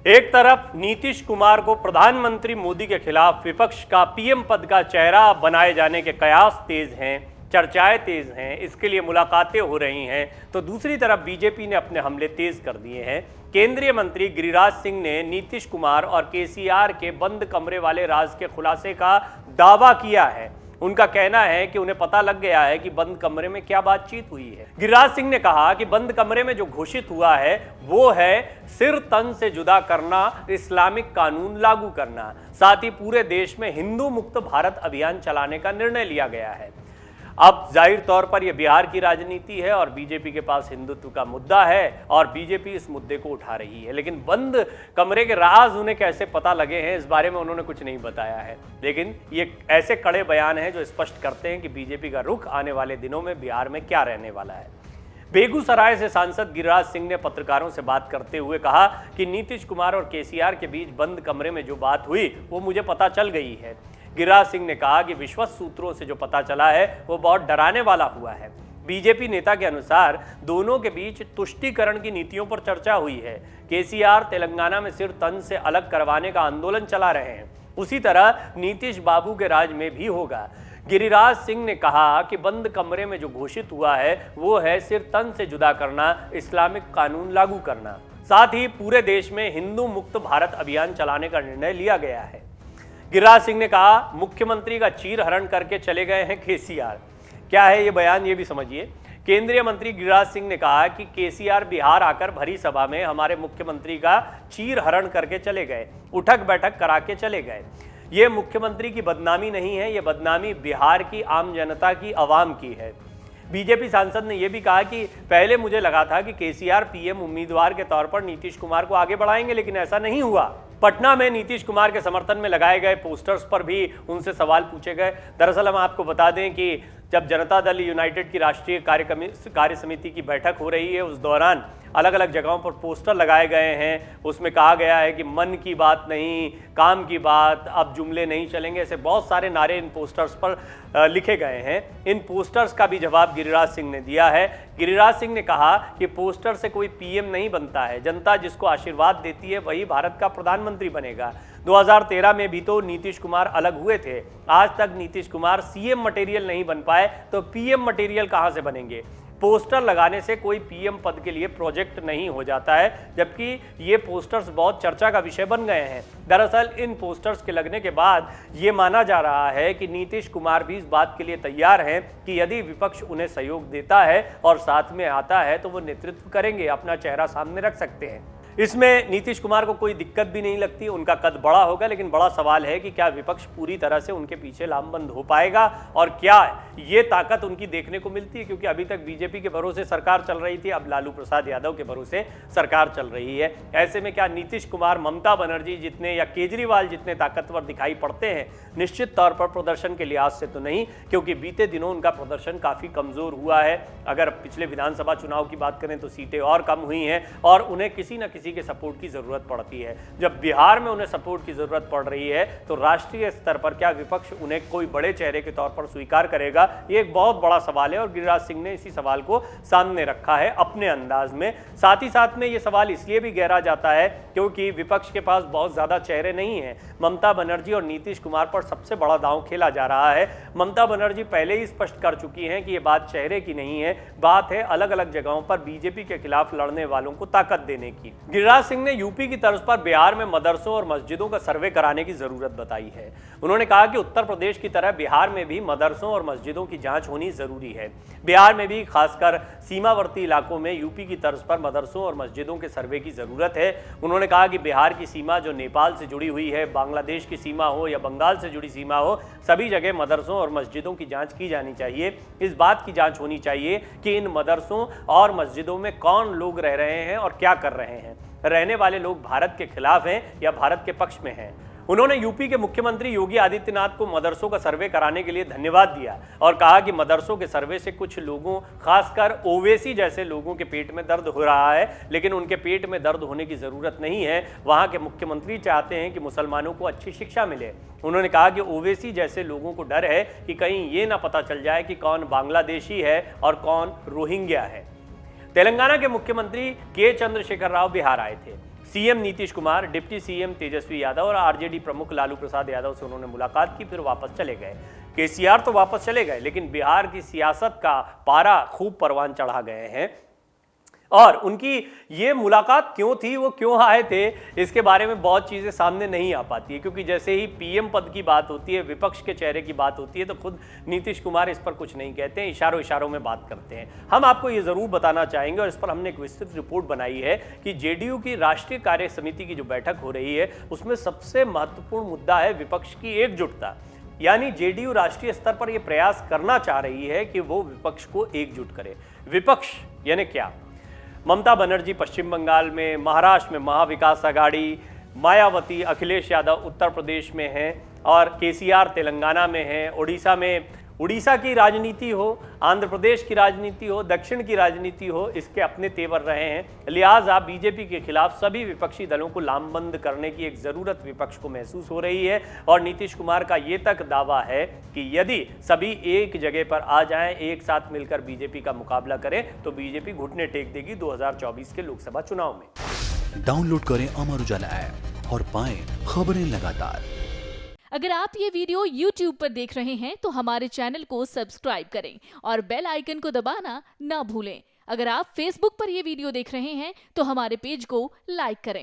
एक तरफ नीतीश कुमार को प्रधानमंत्री मोदी के खिलाफ विपक्ष का पीएम पद का चेहरा बनाए जाने के कयास तेज हैं, चर्चाएं तेज हैं, इसके लिए मुलाकातें हो रही हैं, तो दूसरी तरफ बीजेपी ने अपने हमले तेज कर दिए हैं। केंद्रीय मंत्री गिरिराज सिंह ने नीतीश कुमार और केसीआर के बंद कमरे वाले राज के खुलासे का दावा किया है। उनका कहना है कि उन्हें पता लग गया है कि बंद कमरे में क्या बातचीत हुई है। गिरिराज सिंह ने कहा कि बंद कमरे में जो घोषित हुआ है वो है सिर तन से जुदा करना, इस्लामिक कानून लागू करना, साथ ही पूरे देश में हिंदू मुक्त भारत अभियान चलाने का निर्णय लिया गया है। अब जाहिर तौर पर यह बिहार की राजनीति है और बीजेपी के पास हिंदुत्व का मुद्दा है और बीजेपी इस मुद्दे को उठा रही है, लेकिन बंद कमरे के राज उन्हें कैसे पता लगे हैं इस बारे में उन्होंने कुछ नहीं बताया है। लेकिन ये ऐसे कड़े बयान हैं जो स्पष्ट करते हैं कि बीजेपी का रुख आने वाले दिनों में बिहार में क्या रहने वाला है। बेगूसराय से सांसद गिरिराज सिंह ने पत्रकारों से बात करते हुए कहा कि नीतीश कुमार और केसीआर के बीच बंद कमरे में जो बात हुई वो मुझे पता चल गई है। गिरिराज सिंह ने कहा कि विश्वस्त सूत्रों से जो पता चला है वो बहुत डराने वाला हुआ है। बीजेपी नेता के अनुसार दोनों के बीच तुष्टीकरण की नीतियों पर चर्चा हुई है। केसीआर तेलंगाना में सिर तन से अलग करवाने का आंदोलन चला रहे हैं, उसी तरह नीतीश बाबू के राज में भी होगा। गिरिराज सिंह ने कहा कि बंद कमरे में जो घोषित हुआ है वो है सिर तन से जुदा करना, इस्लामिक कानून लागू करना, साथ ही पूरे देश में हिंदू मुक्त भारत अभियान चलाने का निर्णय लिया गया है। गिरिराज सिंह ने कहा मुख्यमंत्री का चीरहरण करके चले गए हैं केसीआर। क्या है ये बयान, ये भी समझिए। केंद्रीय मंत्री गिरिराज सिंह ने कहा कि केसीआर बिहार आकर भरी सभा में हमारे मुख्यमंत्री का चीरहरण करके चले गए, उठक बैठक करा के चले गए। ये मुख्यमंत्री की बदनामी नहीं है, ये बदनामी बिहार की आम जनता की, आवाम की है। बीजेपी सांसद ने यह भी कहा कि पहले मुझे लगा था कि केसीआर पीएम उम्मीदवार के तौर पर नीतीश कुमार को आगे बढ़ाएंगे, लेकिन ऐसा नहीं हुआ। पटना में नीतीश कुमार के समर्थन में लगाए गए पोस्टर्स पर भी उनसे सवाल पूछे गए। दरअसल हम आपको बता दें कि जब जनता दल यूनाइटेड की राष्ट्रीय कार्य समिति की बैठक हो रही है उस दौरान अलग अलग जगहों पर पोस्टर लगाए गए हैं। उसमें कहा गया है कि मन की बात नहीं, काम की बात, अब जुमले नहीं चलेंगे, ऐसे बहुत सारे नारे इन पोस्टर्स पर लिखे गए हैं। इन पोस्टर्स का भी जवाब गिरिराज सिंह ने दिया है। गिरिराज सिंह ने कहा कि पोस्टर से कोई पीएम नहीं बनता है, जनता जिसको आशीर्वाद देती है वही भारत का प्रधानमंत्री बनेगा। 2013 में भी तो नीतीश कुमार अलग हुए थे, आज तक नीतीश कुमार सीएम मटेरियल नहीं बन पाए तो पीएम मटेरियल कहां से बनेंगे। पोस्टर लगाने से कोई पीएम पद के लिए प्रोजेक्ट नहीं हो जाता है, जबकि ये पोस्टर्स बहुत चर्चा का विषय बन गए हैं। दरअसल इन पोस्टर्स के लगने के बाद ये माना जा रहा है कि नीतीश कुमार भी इस बात के लिए तैयार हैं कि यदि विपक्ष उन्हें सहयोग देता है और साथ में आता है तो वो नेतृत्व करेंगे, अपना चेहरा सामने रख सकते हैं। इसमें नीतीश कुमार को कोई दिक्कत भी नहीं लगती, उनका कद बड़ा होगा, लेकिन बड़ा सवाल है कि क्या विपक्ष पूरी तरह से उनके पीछे लामबंद हो पाएगा और क्या ये ताकत उनकी देखने को मिलती है, क्योंकि अभी तक बीजेपी के भरोसे सरकार चल रही थी, अब लालू प्रसाद यादव के भरोसे सरकार चल रही है। ऐसे में क्या नीतीश कुमार ममता बनर्जी जितने या केजरीवाल जितने ताकतवर दिखाई पड़ते हैं? निश्चित तौर पर प्रदर्शन के लिहाज से तो नहीं, क्योंकि बीते दिनों उनका प्रदर्शन काफी कमजोर हुआ है। अगर पिछले विधानसभा चुनाव की बात करें तो सीटें और कम हुई हैं और उन्हें किसी न किसी के सपोर्ट की जरूरत पड़ती है। जब बिहार में उन्हें सपोर्ट की जरूरत पड़ रही है तो राष्ट्रीय स्तर पर क्या विपक्ष उन्हें कोई बड़े चेहरे के तौर पर स्वीकार करेगा? ये एक बहुत बड़ा सवाल है और गिरिराज सिंह ने इसी सवाल को सामने रखा है अपने अंदाज में। साथ ही साथ में ये सवाल इसलिए भी गहरा जाता है क्योंकि विपक्ष के पास बहुत ज्यादा चेहरे नहीं है। ममता बनर्जी और नीतीश कुमार पर सबसे बड़ा दांव खेला जा रहा है। ममता बनर्जी पहले ही स्पष्ट कर चुकी हैं कि ये बात चेहरे की नहीं है, बात है अलग अलग जगहों पर बीजेपी के खिलाफ लड़ने वालों को ताकत देने की। गिरिराज सिंह ने यूपी की तर्ज पर बिहार में मदरसों और मस्जिदों का सर्वे कराने की जरूरत बताई है। उन्होंने कहा कि उत्तर प्रदेश की तरह बिहार में भी मदरसों और मस्जिदों की जांच होनी जरूरी है। बिहार में भी खासकर सीमावर्ती इलाकों में यूपी की तर्ज पर मदरसों और मस्जिदों के सर्वे की जरूरत है। उन्होंने कहा कि बिहार की सीमा जो नेपाल से जुड़ी हुई है, बांग्लादेश की सीमा हो या बंगाल से जुड़ी सीमा हो, सभी जगह मदरसों और मस्जिदों की जांच की जानी चाहिए। इस बात की जांच होनी चाहिए कि इन मदरसों और मस्जिदों में कौन लोग रह रहे हैं और क्या कर रहे हैं। रहने वाले लोग भारत के खिलाफ हैं या भारत के पक्ष में हैं। उन्होंने यूपी के मुख्यमंत्री योगी आदित्यनाथ को मदरसों का सर्वे कराने के लिए धन्यवाद दिया और कहा कि मदरसों के सर्वे से कुछ लोगों, खासकर ओवैसी जैसे लोगों के पेट में दर्द हो रहा है, लेकिन उनके पेट में दर्द होने की जरूरत नहीं है। वहां के मुख्यमंत्री चाहते हैं कि मुसलमानों को अच्छी शिक्षा मिले। उन्होंने कहा कि ओवैसी जैसे लोगों को डर है कि कहीं ये ना पता चल जाए कि कौन बांग्लादेशी है और कौन रोहिंग्या है। तेलंगाना के मुख्यमंत्री के चंद्रशेखर राव बिहार आए थे। CM Nitish Kumar, deputy CM Tejashwi Yadav और आरजेडी प्रमुख लालू प्रसाद यादव से उन्होंने मुलाकात की, फिर वापस चले गए। केसीआर तो वापस चले गए, लेकिन बिहार की सियासत का पारा खूब परवान चढ़ा गए हैं। और उनकी ये मुलाकात क्यों थी, वो क्यों आए थे, इसके बारे में बहुत चीज़ें सामने नहीं आ पाती है, क्योंकि जैसे ही पीएम पद की बात होती है, विपक्ष के चेहरे की बात होती है, तो खुद नीतीश कुमार इस पर कुछ नहीं कहते हैं, इशारों इशारों में बात करते हैं। हम आपको ये ज़रूर बताना चाहेंगे, और इस पर हमने एक विस्तृत रिपोर्ट बनाई है कि जेडीयू की राष्ट्रीय कार्य समिति की जो बैठक हो रही है, उसमें सबसे महत्वपूर्ण मुद्दा है विपक्ष की एकजुटता। यानी जेडीयू राष्ट्रीय स्तर पर यह प्रयास करना चाह रही है कि वो विपक्ष को एकजुट करे। विपक्ष यानी क्या? ममता बनर्जी पश्चिम बंगाल में, महाराष्ट्र में महाविकास आघाड़ी, मायावती, अखिलेश यादव उत्तर प्रदेश में हैं, और केसीआर तेलंगाना में हैं, उड़ीसा की राजनीति हो, आंध्र प्रदेश की राजनीति हो, दक्षिण की राजनीति हो, इसके अपने तेवर रहे हैं। लिहाजा बीजेपी के खिलाफ सभी विपक्षी दलों को लामबंद करने की एक ज़रूरत विपक्ष को महसूस हो रही है। और नीतीश कुमार का ये तक दावा है कि यदि सभी एक जगह पर आ जाएं, एक साथ मिलकर बीजेपी का मुकाबला करें, तो बीजेपी घुटने टेक देगी 2024 के लोकसभा चुनाव में। डाउनलोड करें अमर उजाला ऐप और पाएं खबरें लगातार। अगर आप ये वीडियो YouTube पर देख रहे हैं तो हमारे चैनल को सब्सक्राइब करें और बेल आइकन को दबाना ना भूलें। अगर आप Facebook पर ये वीडियो देख रहे हैं तो हमारे पेज को लाइक करें।